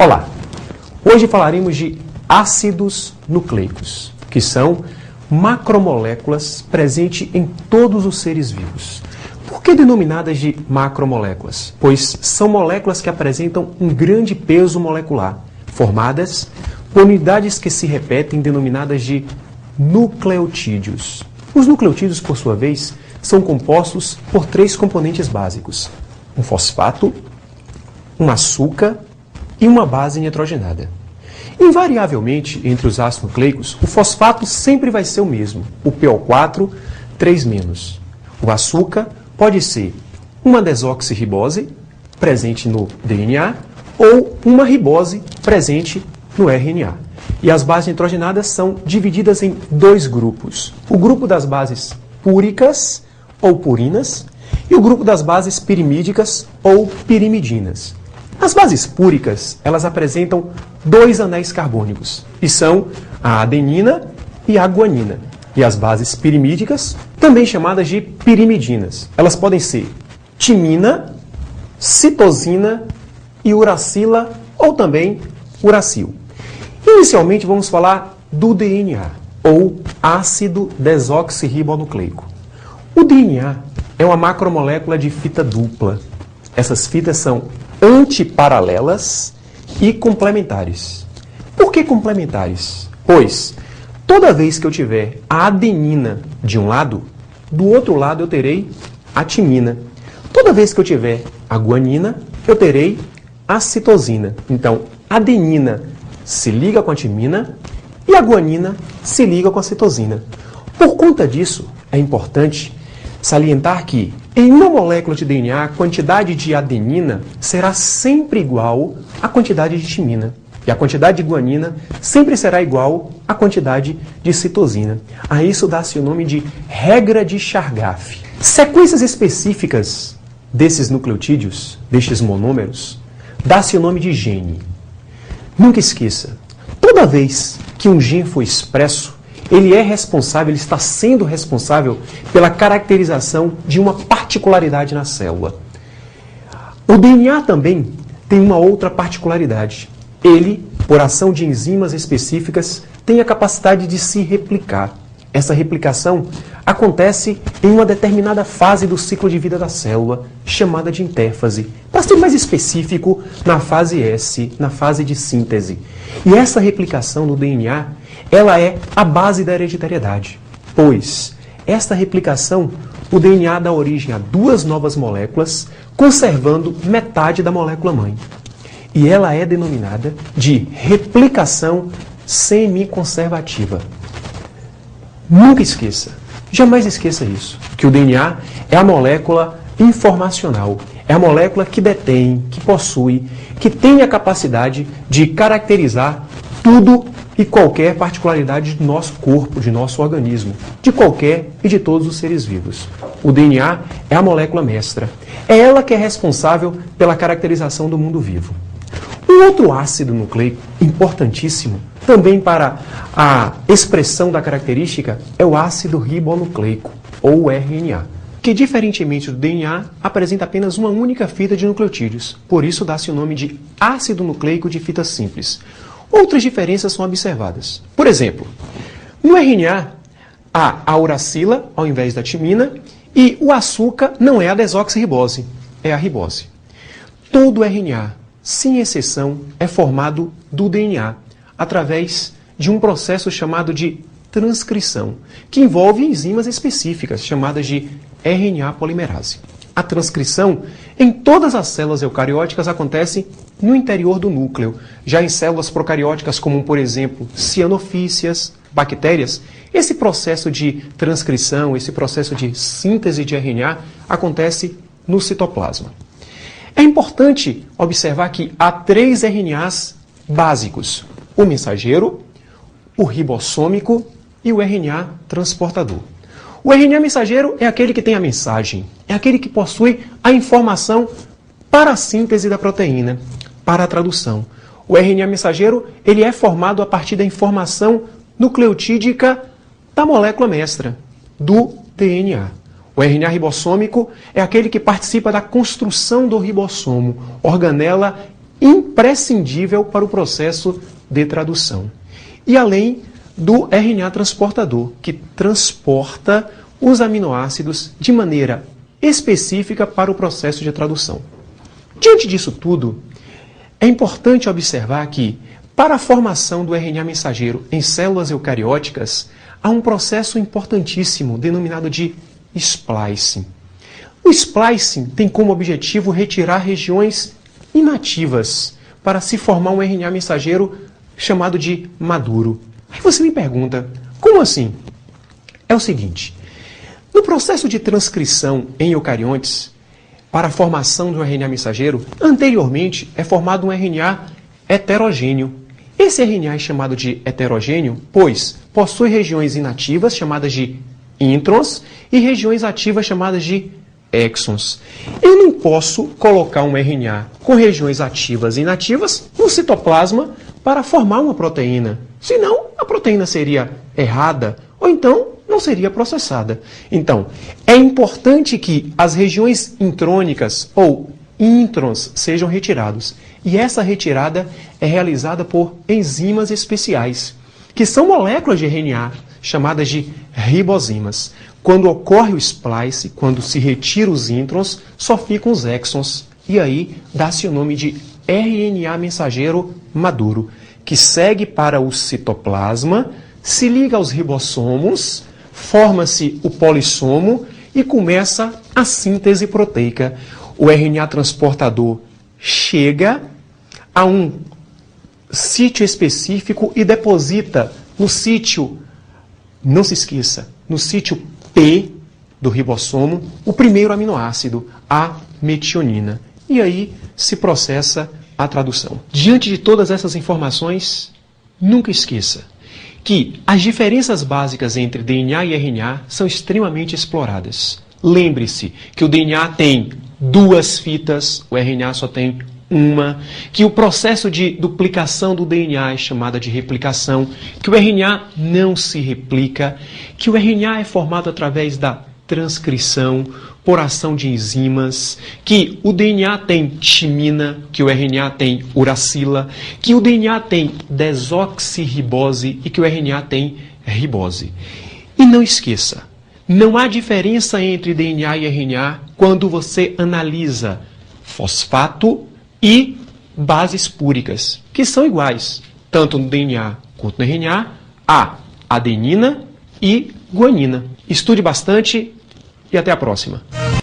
Olá! Hoje falaremos de ácidos nucleicos, que são macromoléculas presentes em todos os seres vivos. Por que denominadas de macromoléculas? Pois são moléculas que apresentam um grande peso molecular, formadas por unidades que se repetem, denominadas de nucleotídeos. Os nucleotídeos, por sua vez, são compostos por três componentes básicos: um fosfato, um açúcar e uma base nitrogenada. Invariavelmente, entre os ácidos nucleicos, o fosfato sempre vai ser o mesmo, o PO4 3-. O açúcar pode ser uma desoxirribose, presente no DNA, ou uma ribose, presente no RNA. E as bases nitrogenadas são divididas em dois grupos: o grupo das bases púricas, ou purinas, e o grupo das bases pirimídicas, ou pirimidinas. As bases púricas, elas apresentam dois anéis carbônicos, e são a adenina e a guanina. E as bases pirimídicas, também chamadas de pirimidinas, elas podem ser timina, citosina e uracila, ou também uracil. Inicialmente vamos falar do DNA, ou ácido desoxirribonucleico. O DNA é uma macromolécula de fita dupla. Essas fitas são antiparalelas e complementares. Por que complementares? Pois toda vez que eu tiver a adenina de um lado, do outro lado eu terei a timina. Toda vez que eu tiver a guanina, eu terei a citosina. Então, a adenina se liga com a timina e a guanina se liga com a citosina. Por conta disso, é importante salientar que em uma molécula de DNA, a quantidade de adenina será sempre igual à quantidade de timina. E a quantidade de guanina sempre será igual à quantidade de citosina. A isso dá-se o nome de regra de Chargaff. Sequências específicas desses nucleotídeos, destes monômeros, dá-se o nome de gene. Nunca esqueça, toda vez que um gene for expresso, ele é responsável, ele está sendo responsável pela caracterização de uma particularidade na célula. O DNA também tem uma outra particularidade. Ele, por ação de enzimas específicas, tem a capacidade de se replicar. Essa replicação acontece em uma determinada fase do ciclo de vida da célula, chamada de intérfase. Para ser mais específico, na fase S, na fase de síntese. E essa replicação do DNA, ela é a base da hereditariedade, pois esta replicação, o DNA dá origem a duas novas moléculas, conservando metade da molécula mãe. E ela é denominada de replicação semiconservativa. Nunca esqueça, jamais esqueça isso, que o DNA é a molécula informacional, é a molécula que detém, que possui, que tem a capacidade de caracterizar tudo e qualquer particularidade do nosso corpo, de nosso organismo, de qualquer e de todos os seres vivos. O DNA é a molécula mestra. É ela que é responsável pela caracterização do mundo vivo. Um outro ácido nucleico importantíssimo, também para a expressão da característica, é o ácido ribonucleico, ou RNA, que, diferentemente do DNA, apresenta apenas uma única fita de nucleotídeos. Por isso dá-se o nome de ácido nucleico de fita simples. Outras diferenças são observadas. Por exemplo, no RNA há a uracila ao invés da timina e o açúcar não é a desoxirribose, é a ribose. Todo RNA, sem exceção, é formado do DNA através de um processo chamado de transcrição, que envolve enzimas específicas chamadas de RNA polimerase. A transcrição em todas as células eucarióticas acontece no interior do núcleo. Já em células procarióticas, como por exemplo cianofícias, bactérias, esse processo de transcrição, esse processo de síntese de RNA acontece no citoplasma. É importante observar que há 3 RNAs básicos: o mensageiro, o ribossômico e o RNA transportador. O RNA mensageiro é aquele que tem a mensagem, é aquele que possui a informação para a síntese da proteína, para a tradução. O RNA mensageiro, ele é formado a partir da informação nucleotídica da molécula mestra, do DNA. O RNA ribossômico é aquele que participa da construção do ribossomo, organela imprescindível para o processo de tradução. E além do RNA transportador, que transporta os aminoácidos de maneira específica para o processo de tradução. Diante disso tudo, é importante observar que, para a formação do RNA mensageiro em células eucarióticas, há um processo importantíssimo denominado de splicing. O splicing tem como objetivo retirar regiões inativas para se formar um RNA mensageiro chamado de maduro. Aí você me pergunta, como assim? É o seguinte, no processo de transcrição em eucariontes, para a formação de um RNA mensageiro, anteriormente é formado um RNA heterogêneo. Esse RNA é chamado de heterogêneo, pois possui regiões inativas, chamadas de introns, e regiões ativas, chamadas de exons. Eu não posso colocar um RNA com regiões ativas e inativas no citoplasma para formar uma proteína. Senão, a proteína seria errada, ou então não seria processada. Então, é importante que as regiões intrônicas ou introns sejam retirados. E essa retirada é realizada por enzimas especiais, que são moléculas de RNA, chamadas de ribozimas. Quando ocorre o splice, quando se retira os introns, só ficam os exons. E aí dá-se o nome de RNA mensageiro maduro, que segue para o citoplasma, se liga aos ribossomos, forma-se o polissomo e começa a síntese proteica. O RNA transportador chega a um sítio específico e deposita no sítio, não se esqueça, no sítio P do ribossomo, o primeiro aminoácido, a metionina. E aí se processa a tradução. Diante de todas essas informações, nunca esqueça que as diferenças básicas entre DNA e RNA são extremamente exploradas. Lembre-se que o DNA tem 2 fitas, o RNA só tem uma, que o processo de duplicação do DNA é chamado de replicação, que o RNA não se replica, que o RNA é formado através da transcrição, por ação de enzimas, que o DNA tem timina, que o RNA tem uracila, que o DNA tem desoxirribose e que o RNA tem ribose. E não esqueça, não há diferença entre DNA e RNA quando você analisa fosfato e bases púricas, que são iguais, tanto no DNA quanto no RNA, a adenina e guanina. Estude bastante e até a próxima.